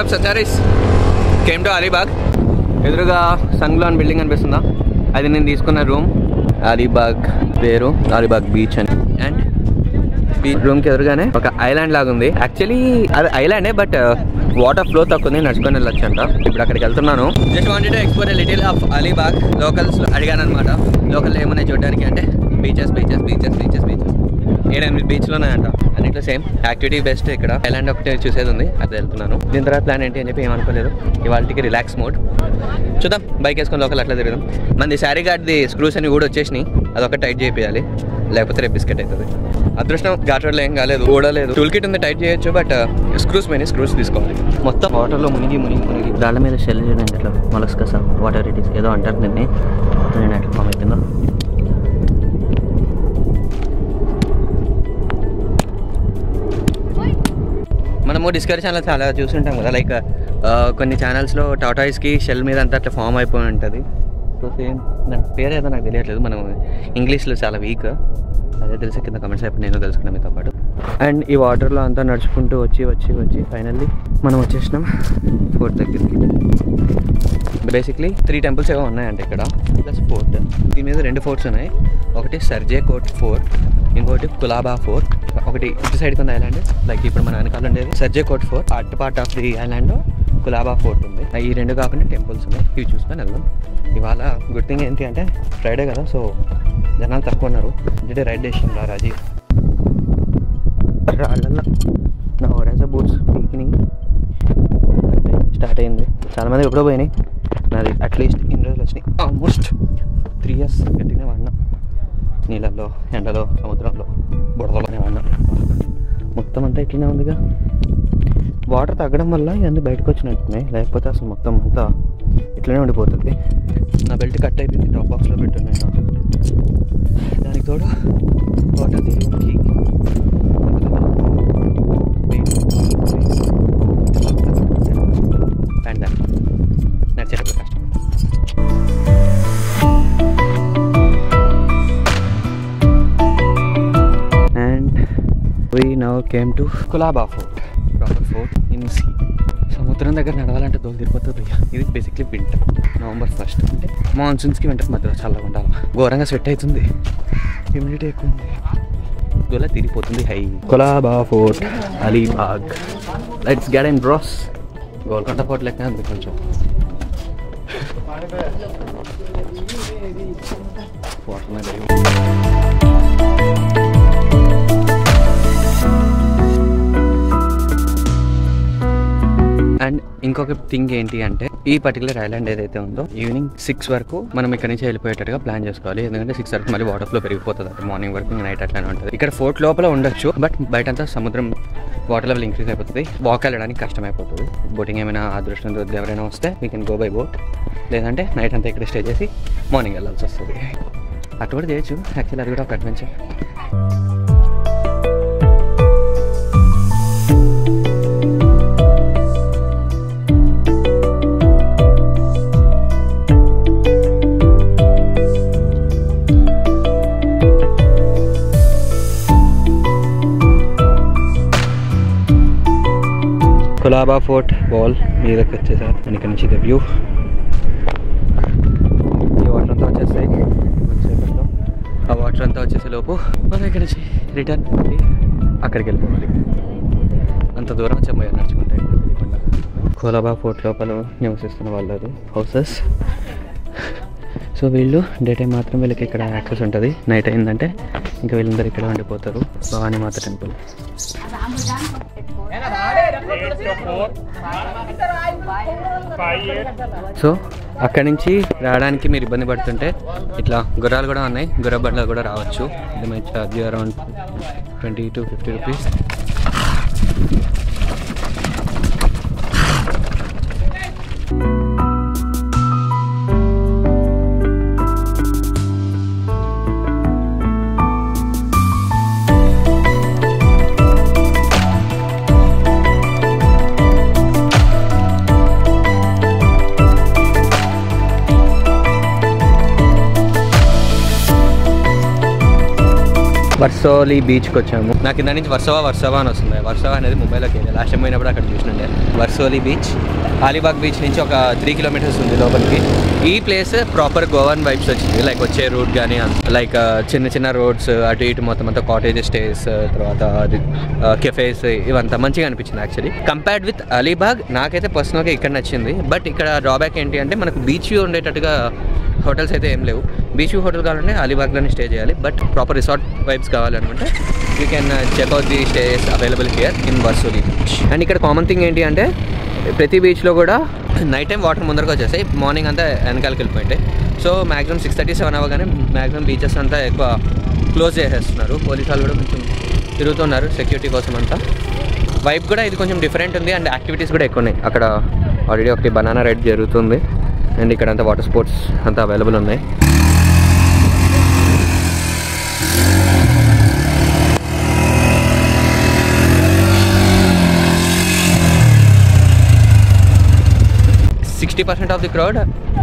WhatsApp సంచారీస్ came to Alibag. ఎదురుగా సన్గ్లాన్ బిల్డింగ్ అనిపిస్తుందా, అది నేను తీసుకున్న రూమ్. అలీబాగ్ పేరు అలీబాగ్ బీచ్ అని. అండ్ బీచ్ రూమ్కి ఎదురుగానే ఒక ఐలాండ్ లాగా ఉంది. యాక్చువల్లీ అది ఐలాండే, బట్ వాటర్ ఫ్లో తక్కువ ఉంది, నడుచుకొని వెళ్ళొచ్చు అంట. ఇప్పుడు అక్కడికి వెళ్తున్నాను. Just wanted to explore a little of Alibag. Locals అడిగాను అనమాట, లోకల్ ఏమన్నా చూడడానికి అంటే beaches beaches beaches beaches beaches 7-8 బీచ్లోనే అంట. అన్నిట్లో సేమ్ యాక్టివిటీ బెస్ట్. ఇక్కడ ఐలాండ్ ఒకటి చూసేది ఉంది, అది వెళ్తున్నాను. దీని తర్వాత ప్లాన్ ఏంటి అని చెప్పి ఏమనుకోలేదు. ఇవాళకి రిలాక్స్ మోడ్. చూద్దాం, బైక్ వేసుకొని లోకల్ అట్లా తిరుగుదాం. మనది శారీ గార్డ్ది స్క్రూస్ అని కూడా వచ్చేసినాయి, అదొక టైట్ చేయాలి, లేకపోతే రేపు బిస్కెట్ అవుతుంది. అదృష్టం ఘాట్ రోడ్లో ఏం కాలేదు, ఓడలేదు. టూల్ కిట్ ఉంది, టైట్ చేయొచ్చు, బట్ స్క్రూస్ పైన స్క్రూస్ తీసుకోవాలి. మొత్తం వాటర్లో మునిగి మునిగి మునిగి దాళ్ళ మీద షెల్ చేయడానికి అట్లా మొలస్కస్ వాటర్ ఇటీస్ ఏదో అంటారు దీన్ని. నేను అట్లా ఫామ్ అయిపోయిందో. మనము డిస్కవరీ ఛానల్ చాలా చూస్తుంటాం కదా, లైక్ కొన్ని ఛానల్స్లో టాటాయిస్కి షెల్ మీద అంతా అట్లా ఫామ్ అయిపోయి ఉంటుంది. సో సేమ్ దాని పేరు ఏదో నాకు తెలియట్లేదు, మనం ఇంగ్లీష్లో చాలా వీక్. అదే తెలిసి కింద కమెంట్స్ అయిపోయి నేను తెలుసుకున్నాను మీతో పాటు. అండ్ ఈ వాటర్లో అంతా నడుచుకుంటూ వచ్చి వచ్చి వచ్చి ఫైనల్లీ మనం వచ్చేసినాం ఫోర్ట్ దగ్గరికి. బేసిక్లీ 3 టెంపుల్స్ ఏవో ఉన్నాయంటే ఇక్కడ, ప్లస్ ఫోర్ట్. దీని మీద 2 ఫోర్ట్స్ ఉన్నాయి. ఒకటి సర్జే కోట్ ఫోర్ట్, ఇంకోటి కులాబా ఫోర్ట్. ఒకటి ఇటు సైడ్కి ఉంది ఐలాండ్, లైక్ ఇప్పుడు మన వెనకాల ఉండేది సర్జే కోట్ ఫోర్ట్. అటు part of the island Kolaba fort ఉంది. ఈ 2 కాకుండా టెంపుల్స్ ఉన్నాయి, ఇవి చూసుకొని వెళ్దాం. ఇవాళ గుడ్ థింగ్ ఏంటి అంటే ఫ్రైడే కదా, సో జనాలు తక్కువ ఉన్నారు. అంటే రైడ్ డెసిషన్ రా రాజీవ్. రాళ్ళల్లో నా ఒరేజా బూట్స్ పీకినింగ్ స్టార్ట్ అయింది. చాలామంది ఎప్పుడో పోయినాయి, నాది అట్లీస్ట్ ఇన్ని రోజులు వచ్చినాయి. ఆల్మోస్ట్ 3 years గట్టినే వాడినా. నీళ్ళల్లో, ఎండలో, సముద్రంలో, బుడదలోనే వాడినా. మొత్తం అంతా ఇట్లనే ఉందిగా. వాటర్ తగ్గడం వల్ల ఇవన్నీ బయటకు వచ్చినట్టున్నాయి, లేకపోతే అసలు మొత్తం అంతా ఇట్లనే ఉండిపోతుంది. నా బెల్ట్ కట్ అయిపోయింది, టాప్ బాక్స్లో పెట్టున్నాయి. దానికి తోడు వాటర్ దీనికి నడిచేటప్పుడు కష్టం. And we now came to Kolaba fort, proper fort in sea. సముద్రం దగ్గర నడవాలంటే దోలు తిరిగిపోతుంది. ఇది బేసిక్లీ వింటర్, November 1st అంటే మాన్సూన్స్కి వింటర్ మధ్యలో చల్లగా ఉండాలి. ఘోరంగా స్వెట్ అవుతుంది, హ్యూమిడిటీ ఎక్కువ ఉంది, దోల తిరిగిపోతుంది. Hi Kolaba fort Alibag. Let's get in bros. Golconda fort లెక్క ఉంది కొంచెం. అండ్ ఇంకొక థింగ్ ఏంటి అంటే, ఈ పర్టికులర్ ఐలాండ్ ఏదైతే ఉందో ఈవినింగ్ 6 వరకు మనం ఇక్కడ నుంచి వెళ్ళిపోయేటట్టుగా ప్లాన్ చేసుకోవాలి. ఎందుకంటే 6 వరకు మళ్ళీ వాటర్ ఫ్లో పెరిగిపోతుంది, అంటే మార్నింగ్ వరకు నైట్ అట్లానే ఉంటుంది. ఇక్కడ ఫోర్ట్ లోపల ఉండొచ్చు, బట్ బయటంతా సముద్రం వాటర్ లెవెల్ ఇంక్రీజ్ అయిపోతుంది, వాక్ వెళ్ళడానికి కష్టమైపోతుంది. బోటింగ్ ఏమైనా అదృష్టం ఎవరైనా వస్తే we can go by boat, లేదంటే నైట్ అంతా ఇక్కడ స్టే చేసి మార్నింగ్ వెళ్ళాల్సి వస్తుంది. అటు కూడా చేయొచ్చు, యాక్చువల్లీ అది కూడా ఒక అడ్వెంచర్. కులాబా ఫోర్ట్ వాల్ మీదకి వచ్చేసారు. ఇక్కడ నుంచి ద వ్యూ. ఈ వాటర్ అంతా వచ్చేస్తాయి కొంచెంసేపట్లో. ఆ వాటర్ అంతా వచ్చేసే లోపు మనం ఇక్కడ నుంచి రిటర్న్ అక్కడికి వెళ్ళిపోవాలి. అంత దూరం వచ్చాము నడుచుకుంటే. కులాబా ఫోర్ట్ లోపల నివసిస్తున్న వాళ్ళది హౌసెస్. సో వీళ్ళు డే టైం మాత్రం వీళ్ళకి ఇక్కడ యాక్సెస్ ఉంటుంది, నైట్ అయిందంటే ఇంకా వీళ్ళందరూ ఇక్కడ ఉండిపోతారు. భవానీ మాత టెంపుల్. సో అక్కడి నుంచి రావడానికి మీరు ఇబ్బంది పడుతుంటే ఇట్లా గుర్రాలు కూడా ఉన్నాయి, గుర్ర బండ్లు కూడా రావచ్చు. ఇది my charge around 20 to 50 rupees. Varsoli బీచ్కి వచ్చాము. నాకు కింద నుంచి వర్సోవా అని వస్తుంది. వర్సోవా అనేది ముంబైలోకి వెళ్ళి లాస్ట్ టైం పోయినప్పుడు అక్కడ చూసినండి. వర్సోలి బీచ్ అలీబాగ్ బీచ్ నుంచి ఒక 3 కిలోమీటర్స్ ఉంది లోపలికి. ఈ ప్లేస్ ప్రాపర్ గోవన్ వైబ్స్ వచ్చింది. లైక్ వచ్చే రూట్ కానీ లైక్ చిన్న చిన్న రోడ్స్ అటు ఇటు మొత్తం అంతా కాటేజ్ స్టేస్, తర్వాత కెఫేస్, ఇవంతా మంచిగా అనిపించింది యాక్చువల్లీ. కంపేర్డ్ విత్ అలీబాగ్ నాకైతే పర్సనల్గా ఇక్కడ నచ్చింది. బట్ ఇక్కడ డ్రాబ్యాక్ ఏంటి అంటే మనకు బీచ్ వ్యూ ఉండేటట్టుగా హోటల్స్ అయితే ఏం లేవు. బీచ్ వ్యూ హోటల్ కావాలంటే అలీబాగ్లోనే స్టే చేయాలి. బట్ ప్రాపర్ రిసార్ట్ వైబ్స్ కావాలనుకుంటే you can check out the stays available here in Varsoli beach. And ఇక్కడ కామన్ థింగ్ ఏంటి అంటే ప్రతి బీచ్లో కూడా నైట్ టైం వాటర్ ముందరకు వచ్చేసాయి, మార్నింగ్ అంతా వెనకాలకి వెళ్ళిపోయింటాయి. సో మ్యాక్సిమం 6:37 అవ్వగానే మ్యాక్సిమం బీచెస్ అంతా ఎక్కువ క్లోజ్ చేసేస్తున్నారు. పోలీసు వాళ్ళు కూడా కొంచెం తిరుగుతున్నారు సెక్యూరిటీ కోసం అంతా. వైబ్ కూడా ఇది కొంచెం డిఫరెంట్ ఉంది. అండ్ యాక్టివిటీస్ కూడా ఎక్కువ ఉన్నాయి. అక్కడ ఆల్రెడీ ఒకటి బనానా రైడ్ జరుగుతుంది. అండ్ ఇక్కడ అంతా వాటర్ స్పోర్ట్స్ అంతా అవైలబుల్ ఉన్నాయి. %60 ఆఫ్ ది క్రౌడ్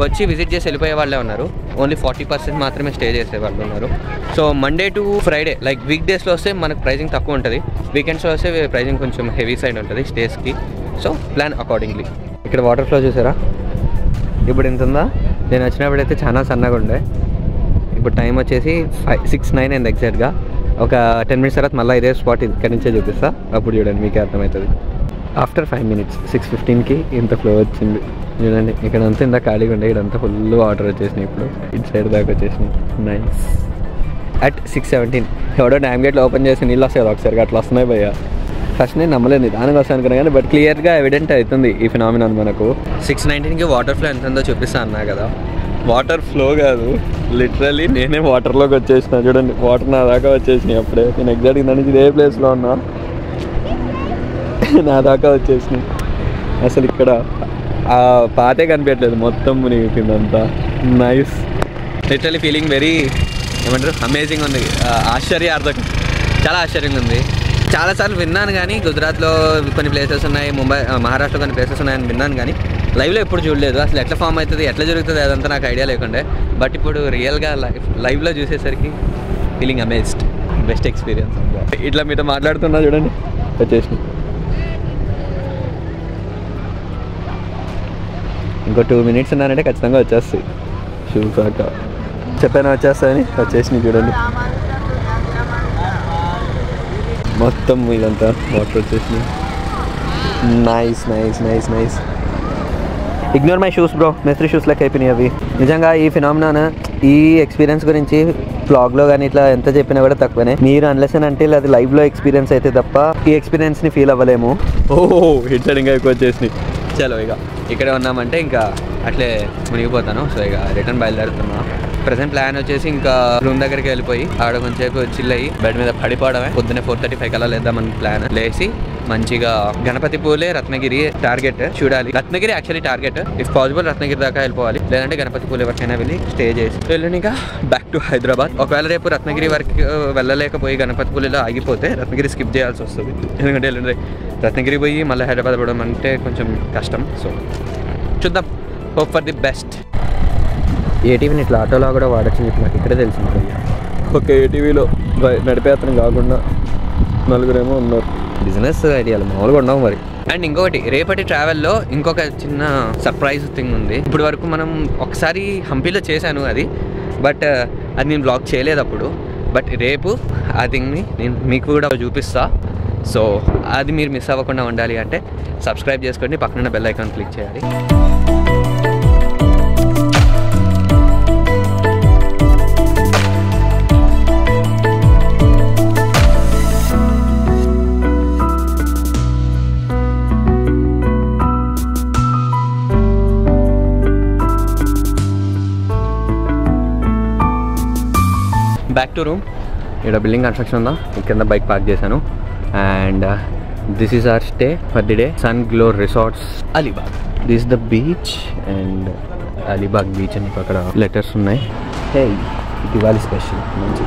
వచ్చి విజిట్ చేసి వెళ్ళిపోయే వాళ్ళే ఉన్నారు. ఓన్లీ 40% మాత్రమే స్టే చేసే వాళ్ళు ఉన్నారు. So Monday to Friday like week డేస్లో వస్తే మనకు ప్రైజింగ్ తక్కువ ఉంటుంది. వీకెండ్స్లో వస్తే ప్రైజింగ్ కొంచెం హెవీ సైడ్ ఉంటుంది స్టేస్కి. So plan accordingly. ఇక్కడ వాటర్ ఫ్లో చూసారా ఇప్పుడు ఎంత ఉందా? నేను వచ్చినప్పుడైతే చాలా సన్నగా ఉండే. ఇప్పుడు టైం వచ్చేసి 6:09 అయింది ఎగ్జాక్ట్గా. ఒక 10 మినిట్స్ తర్వాత మళ్ళీ ఇదే స్పాట్ ఇక్కడి నుంచే చూపిస్తా. అప్పుడు చూడండి మీకే అర్థమవుతుంది. ఆఫ్టర్ 5 మినిట్స్ 6:15కి ఇంత ఫ్లో వచ్చింది చూడండి. ఇక్కడ అంతా ఇంత ఖాళీగా ఉండే, ఇక్కడంతా ఫుల్ వాటర్ వచ్చేసినాయి. ఇప్పుడు ఇటు సైడ్ దాకా వచ్చేసినాయి. నైస్. అట్ 6:17 ఎవడో డ్యామ్ గేట్లు ఓపెన్ చేసి నీళ్ళు వస్తాయి కదా ఒకసారి, అట్లా వస్తున్నాయి భయ్య. ఫస్ట్ నేను నమ్మలేదు దానికి వస్తాను అనుకున్నా కానీ బట్ క్లియర్గా ఎవిడెంట్ అవుతుంది ఈ ఫినామినాన్ మనకు. 6:19కి వాటర్ ఫ్లో ఎంత ఉందో చూపిస్తా అన్నా కదా. వాటర్ ఫ్లో కాదు, లిటరలీ నేనే వాటర్లోకి వచ్చేసిన చూడండి. వాటర్ నా దాకా వచ్చేసినాయి అప్పుడే. నేను ఎగ్జాక్ట్గా దాని నుంచి ఇదే ప్లేస్లో ఉన్నా, నా దాకా వచ్చేసినాయి. అసలు ఇక్కడ ఆ పాతే కనిపించట్లేదు, మొత్తం మునిగిపోయిందంతా. నైస్. లిటరలీ ఫీలింగ్ వెరీ ఏమంటారు అమేజింగ్ ఉంది. ఆశ్చర్యార్థం, చాలా ఆశ్చర్యంగా ఉంది. చాలాసార్లు విన్నాను కానీ గుజరాత్లో కొన్ని ప్లేసెస్ ఉన్నాయి, మహారాష్ట్రలో కొన్ని ప్లేసెస్ ఉన్నాయని విన్నాను కానీ లైవ్లో ఎప్పుడు చూడలేదు. అసలు ఎట్లా ఫామ్ అవుతుంది, ఎట్లా జరుగుతుంది అదంతా నాకు ఐడియా లేకుండే. బట్ ఇప్పుడు రియల్గా లైవ్లో చూసేసరికి ఫీలింగ్ అమేజ్డ్. Best experience. ఇట్లా మీతో మాట్లాడుతున్నా చూడండి వచ్చేసి. ఇంకో 2 మినిట్స్ ఉన్నానంటే ఖచ్చితంగా వచ్చేస్తాయి. షూస్ అక్క చెప్పాను వచ్చేస్తాయని వచ్చేసినాయి చూడండి. మొత్తం ఇదంతా వాటర్ వచ్చేసినాయి. Nice nice nice nice. Ignore my shoes bro, మెస్త్రీ షూస్ లెక్క అయిపోయినాయి అవి. నిజంగా ఈ ఫినామినాన్ ఈ ఎక్స్పీరియన్స్ గురించి బ్లాగ్లో కానీ ఇట్లా ఎంత చెప్పినా కూడా తక్కువనే. మీరు అన్లెస్ అంటే అది లైవ్లో ఎక్స్పీరియన్స్ అయితే తప్ప ఈ ఎక్స్పీరియన్స్ని ఫీల్ అవ్వలేము. హిట్ సైడ్ ఇంకా ఎక్కువ వచ్చేసినాయి. చలో ఇక ఇక్కడే ఉన్నామంటే ఇంకా అట్లే మునిగిపోతాను. సో ఇక రిటర్న్ బయలుదేరుతున్నా. ప్రెసెంట్ ప్లాన్ వచ్చేసి ఇంకా రూమ్ దగ్గరికి వెళ్ళిపోయి ఆడ కొంచెంసేపు చిల్ అయ్యి బెడ్ మీద పడిపోవడమే. పొద్దున్నే 4:35 కల్లా లేద్దామని ప్లాన్. లేచి మంచిగా గణపతి పూలే రత్నగిరి టార్గెట్ చూడాలి. Ratnagiri actually target. If possible Ratnagiri దాకా వెళ్ళిపోవాలి, లేదంటే గణపతి పూలు ఎవరికైనా వెళ్ళి స్టే చేసి వెళ్ళి ఇంకా బ్యాక్ టు హైదరాబాద్. ఒకవేళ రేపు రత్నగిరి వరకు వెళ్ళలేకపోయి గణపతి పూలలో ఆగిపోతే రత్నగిరి స్కిప్ చేయాల్సి వస్తుంది. ఎందుకంటే వెళ్ళండి రత్నగిరి పోయి మళ్ళీ హైదరాబాద్ పోవడం అంటే కొంచెం కష్టం. సో చూద్దాం, హోప్ ఫర్ ది బెస్ట్. ఏటీవీని ఇట్లా ఆటోలో కూడా వాడచ్చు చెప్పి నాకు ఇక్కడే తెలిసింది. ఒక ఏటీవీలో నడిపే అతను కాకుండా నలుగురేమో ఉన్నారు. బిజినెస్ ఐడియాలు మామూలుగా ఉండవు మరి. అండ్ ఇంకొకటి రేపటి ట్రావెల్లో ఇంకొక చిన్న సర్ప్రైజ్ థింగ్ ఉంది. ఇప్పుడు వరకు మనం ఒకసారి హంపీలో చేశాను అది, బట్ అది నేను బ్లాగ్ చేయలేదు అప్పుడు. బట్ రేపు ఆ థింగ్ని నేను మీకు కూడా చూపిస్తా. సో అది మీరు మిస్ అవ్వకుండా ఉండాలి అంటే సబ్స్క్రైబ్ చేసుకోండి, పక్కన బెల్ ఐకాన్ క్లిక్ చేయాలి. Back to room. ఇక్కడ బిల్డింగ్ కన్స్ట్రక్షన్ ఉందా, కింద బైక్ పార్క్ చేశాను. And this is our stay for the day. Sun glow resorts Alibag. This the beach and Alibag beach అని అక్కడ లెటర్స్ ఉన్నాయి. హే దివాళీ స్పెషల్ మంచి